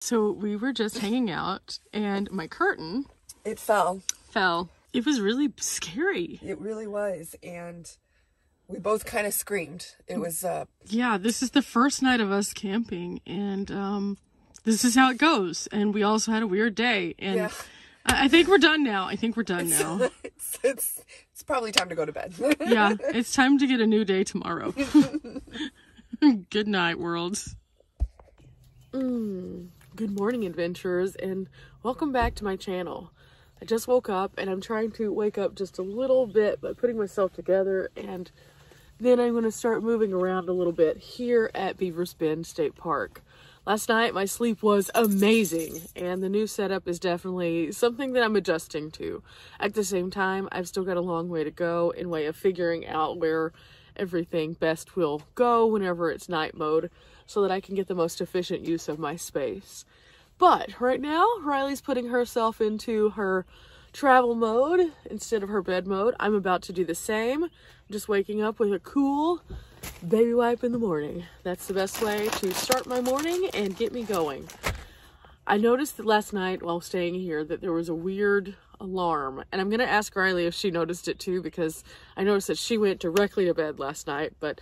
So we were just hanging out and my curtain... It fell. It was really scary. It really was. And we both kind of screamed. It was... Yeah, this is the first night of us camping. And this is how it goes. And we also had a weird day. And yeah. I think we're done now. It's probably time to go to bed. Yeah, it's time to get a new day tomorrow. Good night, world. Good morning, adventurers, and welcome back to my channel. I just woke up and I'm trying to wake up just a little bit by putting myself together, and then I'm going to start moving around a little bit here at Beavers Bend State Park. Last night my sleep was amazing, and the new setup is definitely something that I'm adjusting to. At the same time, I've still got a long way to go in way of figuring out where everything best will go whenever it's night mode, so that I can get the most efficient use of my space. But right now, Riley's putting herself into her travel mode instead of her bed mode. I'm about to do the same. I'm just waking up with a cool baby wipe in the morning. That's the best way to start my morning and get me going. I noticed that last night while staying here that there was a weird alarm, and I'm gonna ask Riley if she noticed it too, because I noticed that she went directly to bed last night, but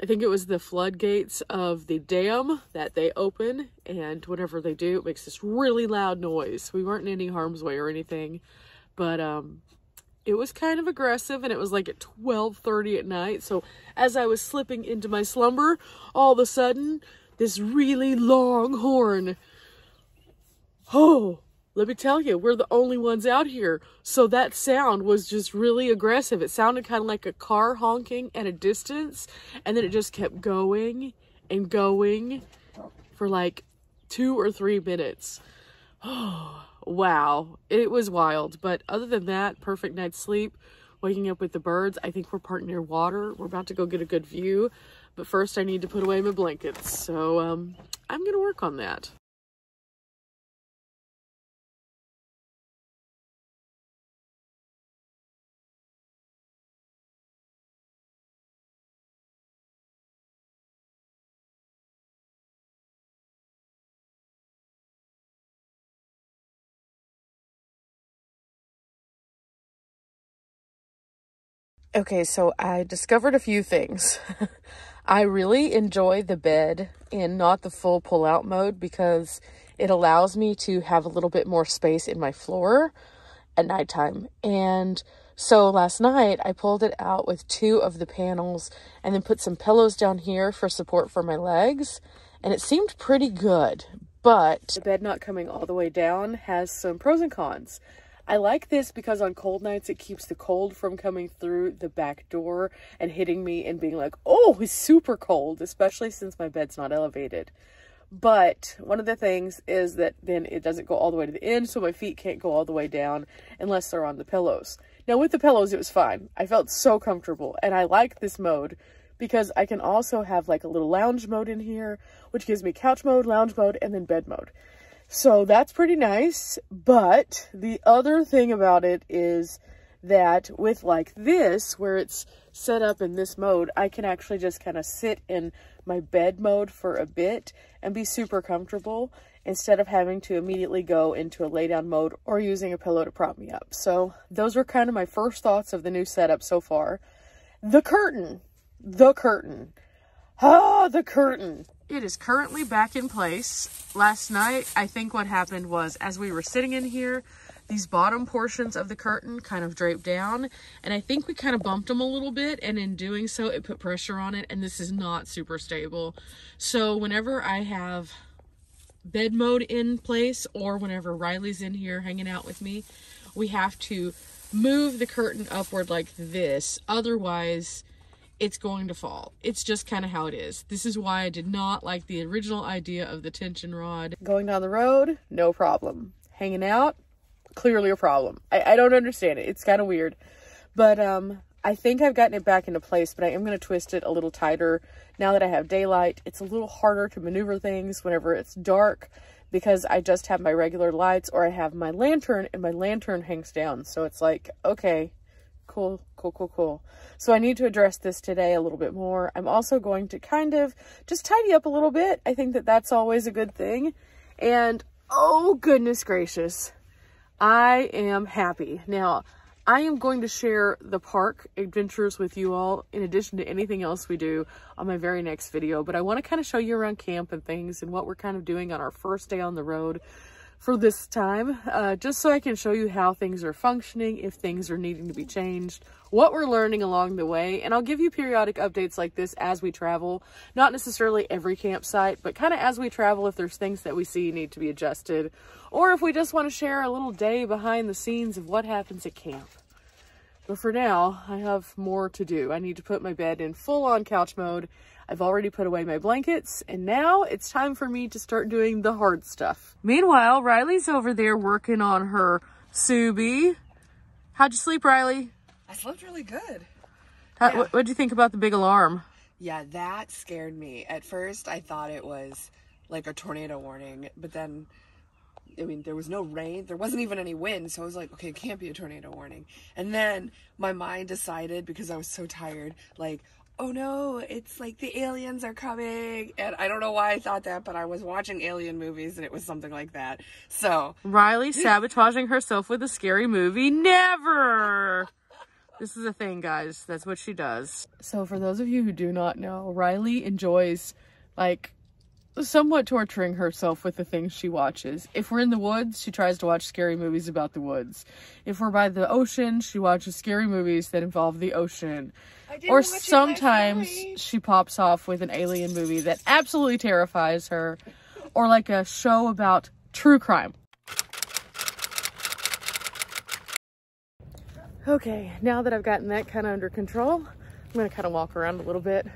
I think it was the floodgates of the dam that they open, and whenever they do, it makes this really loud noise. We weren't in any harm's way or anything, but it was kind of aggressive, and it was like at 12:30 at night. So as I was slipping into my slumber, all of a sudden, this really long horn. Oh, let me tell you, we're the only ones out here. So that sound was just really aggressive. It sounded kind of like a car honking at a distance. And then it just kept going and going for like 2 or 3 minutes. Oh, wow. It was wild. But other than that, perfect night's sleep. Waking up with the birds. I think we're parked near water. We're about to go get a good view. But first I need to put away my blankets. So I'm going to work on that. Okay, so I discovered a few things. I really enjoy the bed in not the full pull-out mode because it allows me to have a little bit more space in my floor at nighttime. And so last night I pulled it out with 2 of the panels and then put some pillows down here for support for my legs, and it seemed pretty good. But the bed not coming all the way down has some pros and cons. I like this because on cold nights, it keeps the cold from coming through the back door and hitting me and being like, oh, it's super cold, especially since my bed's not elevated. But one of the things is that then it doesn't go all the way to the end, so my feet can't go all the way down unless they're on the pillows. Now, with the pillows, it was fine. I felt so comfortable, and I like this mode because I can also have like a little lounge mode in here, which gives me couch mode, lounge mode, and then bed mode. So that's pretty nice, but the other thing about it is that with like this, where it's set up in this mode, I can actually just kind of sit in my bed mode for a bit and be super comfortable instead of having to immediately go into a lay down mode or using a pillow to prop me up. So those were kind of my first thoughts of the new setup so far. The curtain. Ah, the curtain. It is currently back in place. Last night, I think what happened was, as we were sitting in here, these bottom portions of the curtain kind of draped down, and I think we kind of bumped them a little bit, and in doing so, it put pressure on it, and this is not super stable. So whenever I have bed mode in place, or whenever Riley's in here hanging out with me, we have to move the curtain upward like this. Otherwise, it's going to fall. It's just kind of how it is. This is why I did not like the original idea of the tension rod. Going down the road, no problem. Hanging out, clearly a problem. I don't understand it. It's kind of weird. But I think I've gotten it back into place, but I am going to twist it a little tighter now that I have daylight. It's a little harder to maneuver things whenever it's dark because I just have my regular lights, or I have my lantern and my lantern hangs down. So it's like, okay, cool. So I need to address this today a little bit more. I'm also going to kind of just tidy up a little bit. I think that that's always a good thing. And oh goodness gracious, I am happy. Now, I am going to share the park adventures with you all in addition to anything else we do on my very next video. But I want to kind of show you around camp and things and what we're kind of doing on our first day on the road for this time, just so I can show you how things are functioning, if things are needing to be changed, what we're learning along the way. And I'll give you periodic updates like this as we travel, not necessarily every campsite, but kind of as we travel, if there's things that we see need to be adjusted, or if we just want to share a little day behind the scenes of what happens at camp. But for now, I have more to do. I need to put my bed in full-on couch mode. I've already put away my blankets, and now it's time for me to start doing the hard stuff. Meanwhile, Riley's over there working on her Subi. How'd you sleep, Riley? I slept really good. What'd you think about the big alarm? Yeah, that scared me. At first, I thought it was like a tornado warning, but then, I mean, there was no rain. There wasn't even any wind, so I was like, okay, it can't be a tornado warning. And then my mind decided, because I was so tired, like, oh no, it's like the aliens are coming. And I don't know why I thought that, but I was watching alien movies and it was something like that. So Riley sabotaging herself with a scary movie. Never! This is a thing, guys. That's what she does. So for those of you who do not know, Riley enjoys, like, somewhat torturing herself with the things she watches. If we're in the woods, she tries to watch scary movies about the woods. If we're by the ocean, she watches scary movies that involve the ocean. Or sometimes she pops off with an alien movie that absolutely terrifies her, or like a show about true crime. Okay, now that I've gotten that kind of under control, I'm gonna kind of walk around a little bit.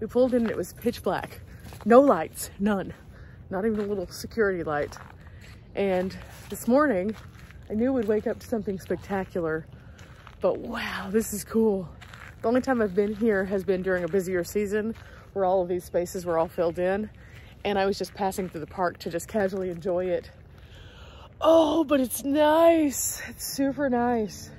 We pulled in and it was pitch black. No lights, none. Not even a little security light. And this morning, I knew we'd wake up to something spectacular, but wow, this is cool. The only time I've been here has been during a busier season where all of these spaces were all filled in, and I was just passing through the park to just casually enjoy it. Oh, but it's nice. It's super nice.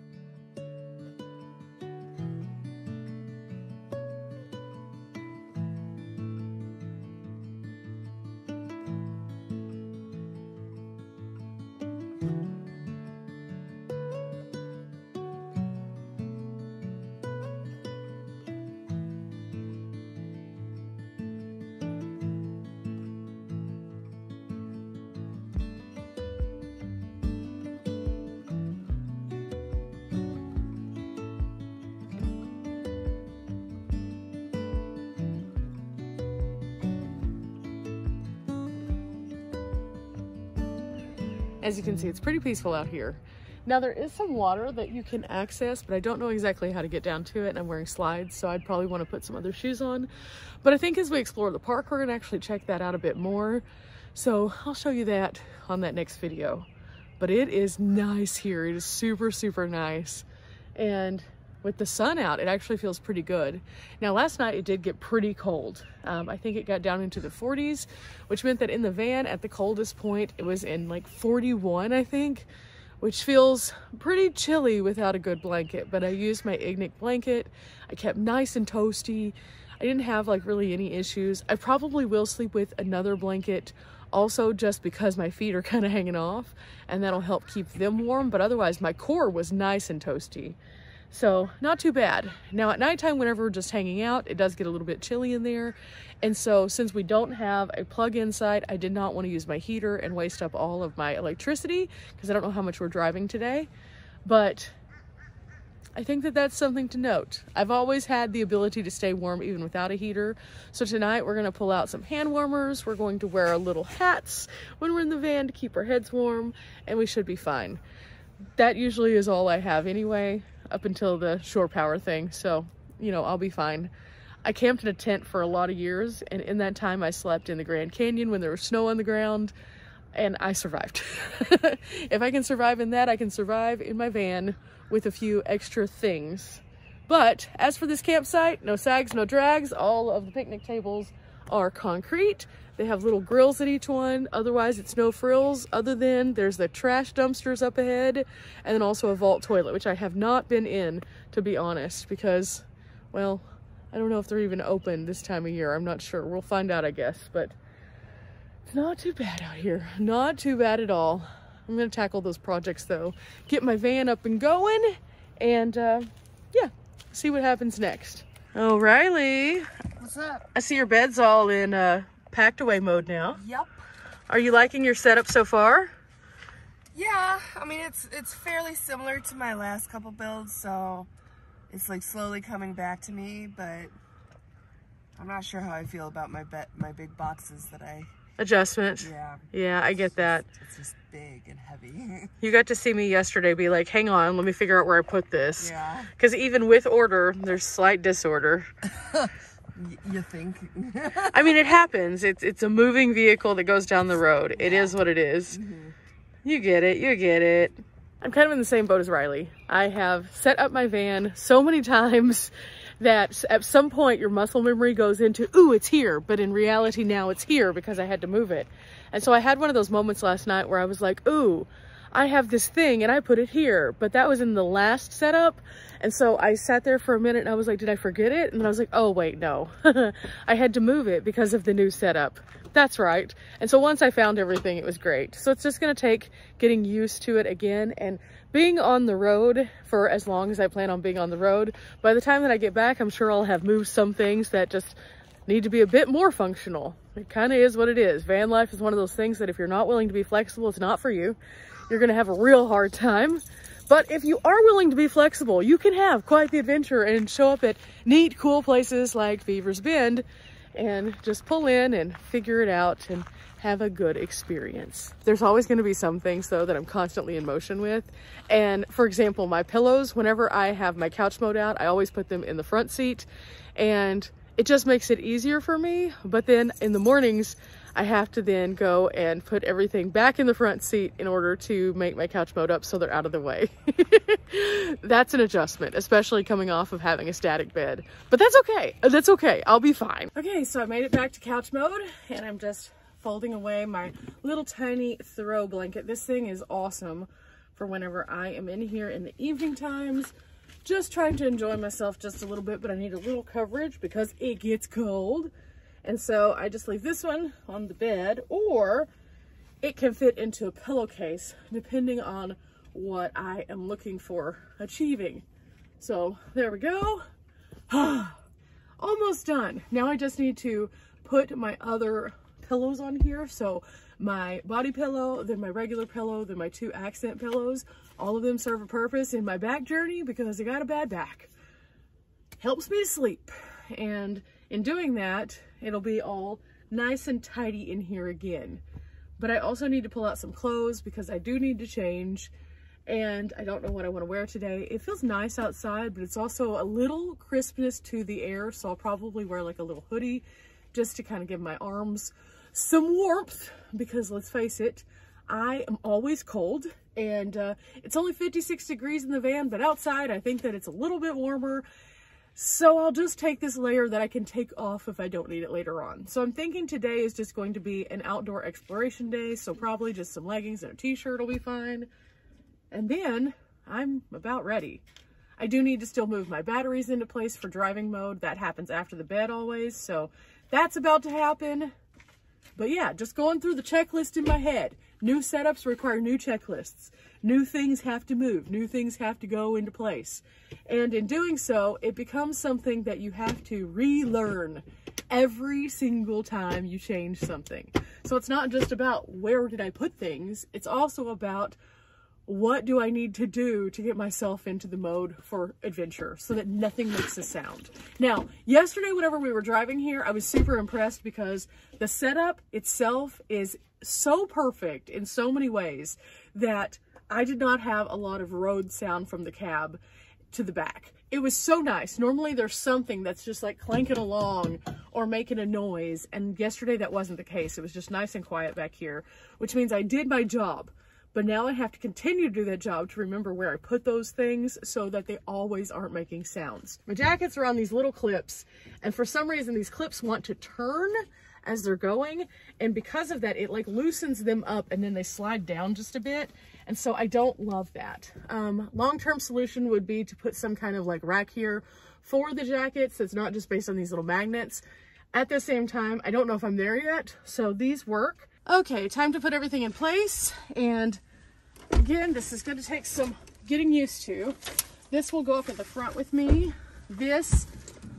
As you can see, it's pretty peaceful out here. Now there is some water that you can access, but I don't know exactly how to get down to it, and I'm wearing slides, so I'd probably want to put some other shoes on. But I think as we explore the park, we're gonna actually check that out a bit more. So I'll show you that on that next video. But it is nice here. It is super, super nice. And with the sun out, it actually feels pretty good. Now last night it did get pretty cold. I think it got down into the 40s, which meant that in the van at the coldest point, it was in like 41, I think, which feels pretty chilly without a good blanket. But I used my Ignic blanket. I kept nice and toasty. I didn't have like really any issues. I probably will sleep with another blanket also, just because my feet are kind of hanging off, and that'll help keep them warm. But otherwise my core was nice and toasty. So not too bad. Now at nighttime, whenever we're just hanging out, it does get a little bit chilly in there. And so since we don't have a plug inside, I did not want to use my heater and waste up all of my electricity, because I don't know how much we're driving today. But I think that that's something to note. I've always had the ability to stay warm even without a heater. So tonight we're going to pull out some hand warmers. We're going to wear our little hats when we're in the van to keep our heads warm, and we should be fine. That usually is all I have anyway, up until the shore power thing. So, you know, I'll be fine. I camped in a tent for a lot of years, and in that time I slept in the Grand Canyon when there was snow on the ground, and I survived. If I can survive in that, I can survive in my van with a few extra things. But as for this campsite, no sags, no drags. All of the picnic tables are concrete. They have little grills at each one. Otherwise, it's no frills, other than there's the trash dumpsters up ahead, and then also a vault toilet, which I have not been in, to be honest, because, well, I don't know if they're even open this time of year. I'm not sure. We'll find out, I guess. But It's not too bad out here. Not too bad at all. I'm gonna tackle those projects though. Get my van up and going and yeah, see what happens next. Oh, Riley. What's up? I see your bed's all in packed away mode now. Yep. Are you liking your setup so far? Yeah, I mean it's fairly similar to my last couple builds, so it's like slowly coming back to me, but I'm not sure how I feel about my big boxes that I... Adjustment. Yeah, I get that. It's just big and heavy. You got to see me yesterday be like, hang on, let me figure out where I put this. Yeah. Because even with order, there's slight disorder. You think? I mean, it happens. It's a moving vehicle that goes down the road. It is what it is. Mm-hmm. You get it. You get it. I'm kind of in the same boat as Riley. I have set up my van so many times that at some point your muscle memory goes into, ooh, it's here. But in reality now it's here because I had to move it. And so I had one of those moments last night where I was like, ooh, I have this thing and I put it here. But that was in the last setup. And so I sat there for a minute and I was like, did I forget it? And then I was like, oh, wait, no. I had to move it because of the new setup. That's right. And so once I found everything, it was great. So it's just going to take getting used to it again and being on the road for as long as I plan on being on the road. By the time that I get back, I'm sure I'll have moved some things that just need to be a bit more functional. It kind of is what it is. Van life is one of those things that if you're not willing to be flexible, it's not for you. You're going to have a real hard time. But if you are willing to be flexible, you can have quite the adventure and show up at neat, cool places like Beaver's Bend and just pull in and figure it out and have a good experience. There's always going to be some things though that I'm constantly in motion with. And for example, my pillows, whenever I have my couch mode out, I always put them in the front seat and it just makes it easier for me. But then in the mornings, I have to then go and put everything back in the front seat in order to make my couch mode up so they're out of the way. That's an adjustment, especially coming off of having a static bed. But that's okay. That's okay. I'll be fine. Okay, so I made it back to couch mode and I'm just folding away my little tiny throw blanket. This thing is awesome for whenever I am in here in the evening times, just trying to enjoy myself just a little bit, but I need a little coverage because it gets cold. And so I just leave this one on the bed, or it can fit into a pillowcase depending on what I am looking for achieving. So there we go. Almost done. Now I just need to put my other pillows on here. So my body pillow, then my regular pillow, then my 2 accent pillows. All of them serve a purpose in my back journey because I got a bad back. Helps me to sleep. And in doing that, it'll be all nice and tidy in here again. But I also need to pull out some clothes because I do need to change and I don't know what I want to wear today. It feels nice outside, but it's also a little crispness to the air. So I'll probably wear like a little hoodie just to kind of give my arms some warmth because let's face it, I am always cold and it's only 56 degrees in the van, but outside I think that it's a little bit warmer. So I'll just take this layer that I can take off if I don't need it later on. So I'm thinking today is just going to be an outdoor exploration day. So probably just some leggings and a t-shirt will be fine. And then I'm about ready. I do need to still move my batteries into place for driving mode. That happens after the bed always. So that's about to happen. But yeah, just going through the checklist in my head. New setups require new checklists. New things have to move. New things have to go into place. And in doing so, it becomes something that you have to relearn every single time you change something. So it's not just about where did I put things, it's also about what do I need to do to get myself into the mode for adventure so that nothing makes a sound. Now, yesterday whenever we were driving here, I was super impressed because the setup itself is so perfect in so many ways that I did not have a lot of road sound from the cab to the back. It was so nice. Normally there's something that's just like clanking along or making a noise, and yesterday that wasn't the case. It was just nice and quiet back here, which means I did my job. But now I have to continue to do that job to remember where I put those things so that they always aren't making sounds. My jackets are on these little clips, and for some reason these clips want to turn as they're going, and because of that it like loosens them up and then they slide down just a bit, and so I don't love that. Long-term solution would be to put some kind of like rack here for the jackets that's not just based on these little magnets. At the same time, I don't know if I'm there yet, so these work. Okay, time to put everything in place. And again, this is going to take some getting used to. This will go up at the front with me. This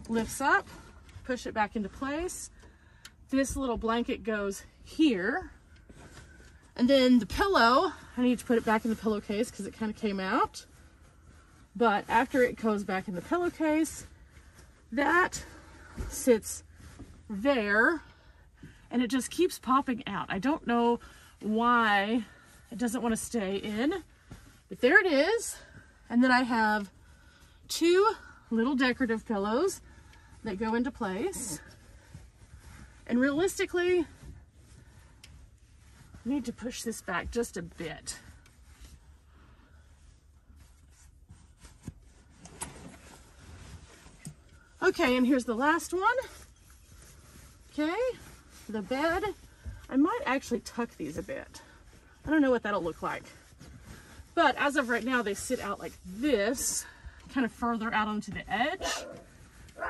lifts up, push it back into place. This little blanket goes here. And then the pillow, I need to put it back in the pillowcase because it kind of came out. But after it goes back in the pillowcase, that sits there. And it just keeps popping out. I don't know why it doesn't want to stay in, but there it is. And then I have two little decorative pillows that go into place. And realistically, I need to push this back just a bit. Okay, and here's the last one. Okay. The bed, I might actually tuck these a bit. I don't know what that'll look like. But as of right now, they sit out like this, kind of further out onto the edge.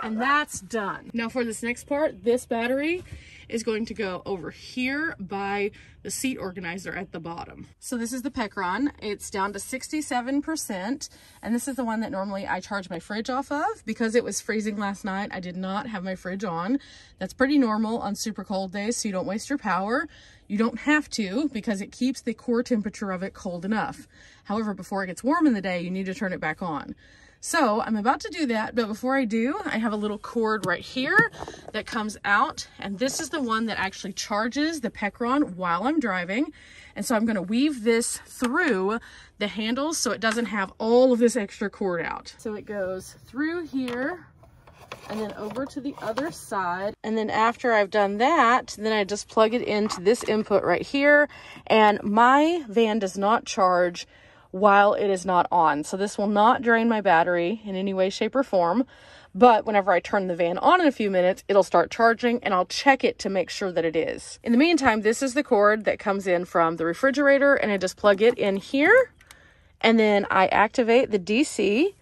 And that's done. Now for this next part, this battery is going to go over here by the seat organizer at the bottom. So this is the Pecron. It's down to 67%. And this is the one that normally I charge my fridge off of. Because it was freezing last night, I did not have my fridge on. That's pretty normal on super cold days, so you don't waste your power. You don't have to because it keeps the core temperature of it cold enough. However, before it gets warm in the day, you need to turn it back on. So I'm about to do that, but before I do, I have a little cord right here that comes out, and this is the one that actually charges the Pecron while I'm driving. And so I'm going to weave this through the handles so it doesn't have all of this extra cord out. So it goes through here and then over to the other side. And then after I've done that, then I just plug it into this input right here. And my van does not charge while it is not on. So this will not drain my battery in any way, shape, or form. But whenever I turn the van on in a few minutes, it'll start charging and I'll check it to make sure that it is. In the meantime, this is the cord that comes in from the refrigerator and I just plug it in here and then I activate the DC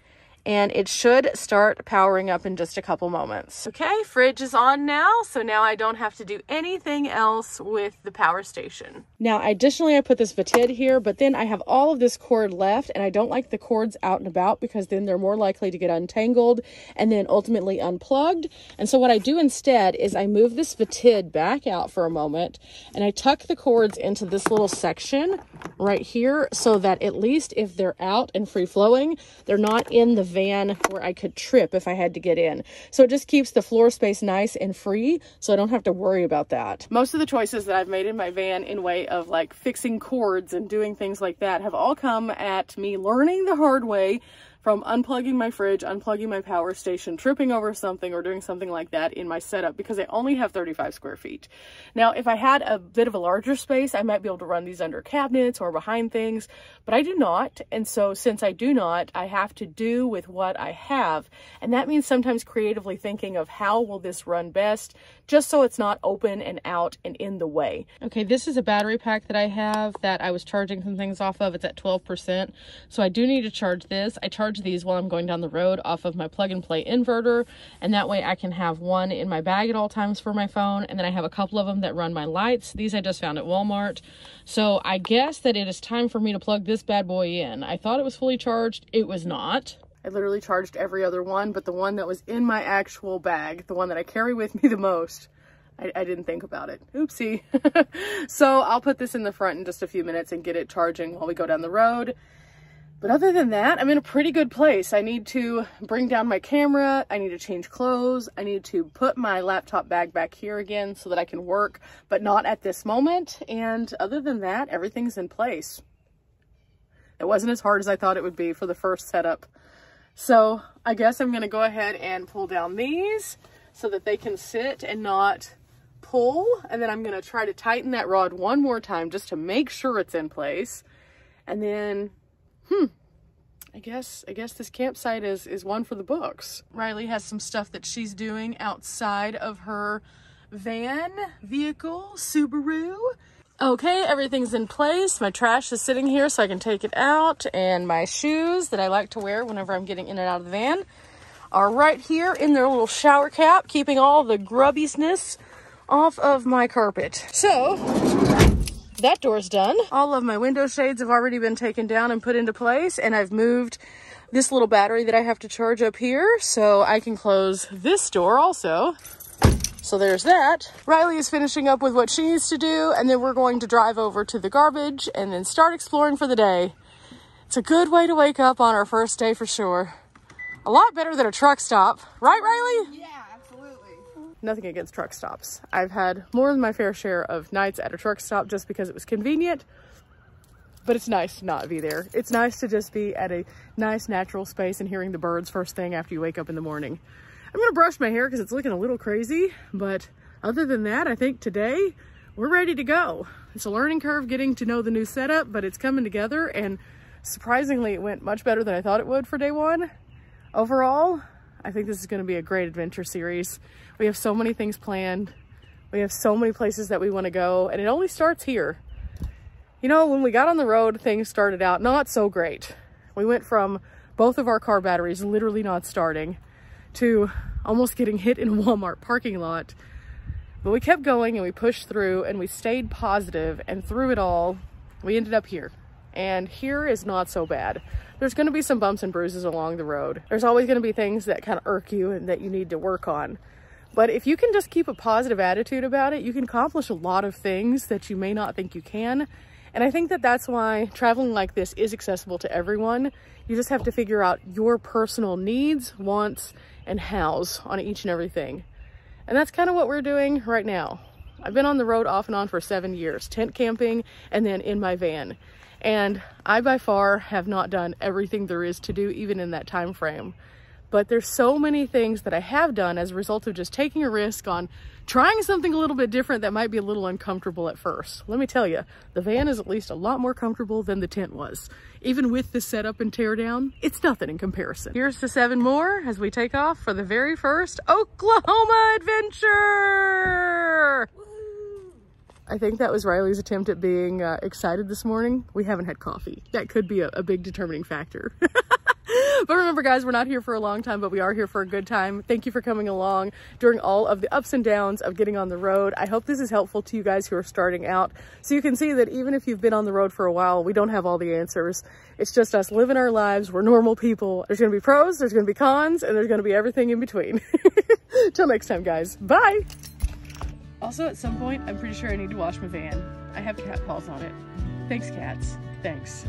and it should start powering up in just a couple moments. Okay, fridge is on now, so now I don't have to do anything else with the power station. Now, additionally, I put this Vatid here, but then I have all of this cord left, and I don't like the cords out and about because then they're more likely to get untangled and then ultimately unplugged. And so what I do instead is I move this Vatid back out for a moment, and I tuck the cords into this little section right here so that at least if they're out and free-flowing, they're not in the van where I could trip if I had to get in. So it just keeps the floor space nice and free, so I don't have to worry about that. Most of the choices that I've made in my van in way of like fixing cords and doing things like that have all come at me learning the hard way from unplugging my fridge, unplugging my power station, tripping over something or doing something like that in my setup because I only have 35 square feet. Now, if I had a bit of a larger space, I might be able to run these under cabinets or behind things, but I do not. And so since I do not, I have to do with what I have. And that means sometimes creatively thinking of how will this run best, just so it's not open and out and in the way. Okay, this is a battery pack that I have that I was charging some things off of. It's at 12%. So I do need to charge this. I charge these while I'm going down the road off of my plug and play inverter, and that way I can have one in my bag at all times for my phone, and then I have a couple of them that run my lights. These I just found at Walmart. So I guess that it is time for me to plug this bad boy in. I thought it was fully charged. It was not. I literally charged every other one, but the one that was in my actual bag, the one that I carry with me the most, I didn't think about it. Oopsie. So I'll put this in the front in just a few minutes and get it charging while we go down the road. But other than that, I'm in a pretty good place. I need to bring down my camera. I need to change clothes. I need to put my laptop bag back here again so that I can work, but not at this moment. And other than that, everything's in place. It wasn't as hard as I thought it would be for the first setup. So I guess I'm going to go ahead and pull down these so that they can sit and not pull. And then I'm going to try to tighten that rod one more time just to make sure it's in place. And then I guess this campsite is one for the books. Riley has some stuff that she's doing outside of her vehicle, Subaru. Okay, everything's in place. My trash is sitting here so I can take it out, and my shoes that I like to wear whenever I'm getting in and out of the van are right here in their little shower cap, keeping all the grubbiness off of my carpet. So that door's done. All of my window shades have already been taken down and put into place, and I've moved this little battery that I have to charge up here so I can close this door also. So there's that. Riley is finishing up with what she needs to do, and then we're going to drive over to the garbage and then start exploring for the day. It's a good way to wake up on our first day for sure. A lot better than a truck stop. Right, Riley? Yeah, absolutely. Nothing against truck stops. I've had more than my fair share of nights at a truck stop just because it was convenient, but it's nice to not be there. It's nice to just be at a nice natural space and hearing the birds first thing after you wake up in the morning. I'm gonna brush my hair because it's looking a little crazy, but other than that, I think today we're ready to go. It's a learning curve getting to know the new setup, but it's coming together, and surprisingly, it went much better than I thought it would for day one. Overall, I think this is going to be a great adventure series. We have so many things planned. We have so many places that we want to go, and it only starts here. You know, when we got on the road, things started out not so great. We went from both of our car batteries literally not starting to almost getting hit in a Walmart parking lot. But we kept going and we pushed through and we stayed positive, and through it all, we ended up here. And here is not so bad. There's going to be some bumps and bruises along the road. There's always going to be things that kind of irk you and that you need to work on. But if you can just keep a positive attitude about it, you can accomplish a lot of things that you may not think you can. And I think that that's why traveling like this is accessible to everyone. You just have to figure out your personal needs, wants, and hows on each and everything. And that's kind of what we're doing right now. I've been on the road off and on for 7 years, tent camping and then in my van. And I by far have not done everything there is to do even in that time frame. But there's so many things that I have done as a result of just taking a risk on trying something a little bit different that might be a little uncomfortable at first. Let me tell you, the van is at least a lot more comfortable than the tent was. Even with the setup and tear down, it's nothing in comparison. Here's to 7 more as we take off for the very first Oklahoma adventure. I think that was Riley's attempt at being excited this morning. We haven't had coffee. That could be a big determining factor. But remember, guys, we're not here for a long time, but we are here for a good time. Thank you for coming along during all of the ups and downs of getting on the road. I hope this is helpful to you guys who are starting out, so you can see that even if you've been on the road for a while, we don't have all the answers. It's just us living our lives. We're normal people. There's going to be pros, there's going to be cons, and there's going to be everything in between. Till next time, guys. Bye. Also, at some point, I'm pretty sure I need to wash my van. I have cat paws on it. Thanks, cats. Thanks.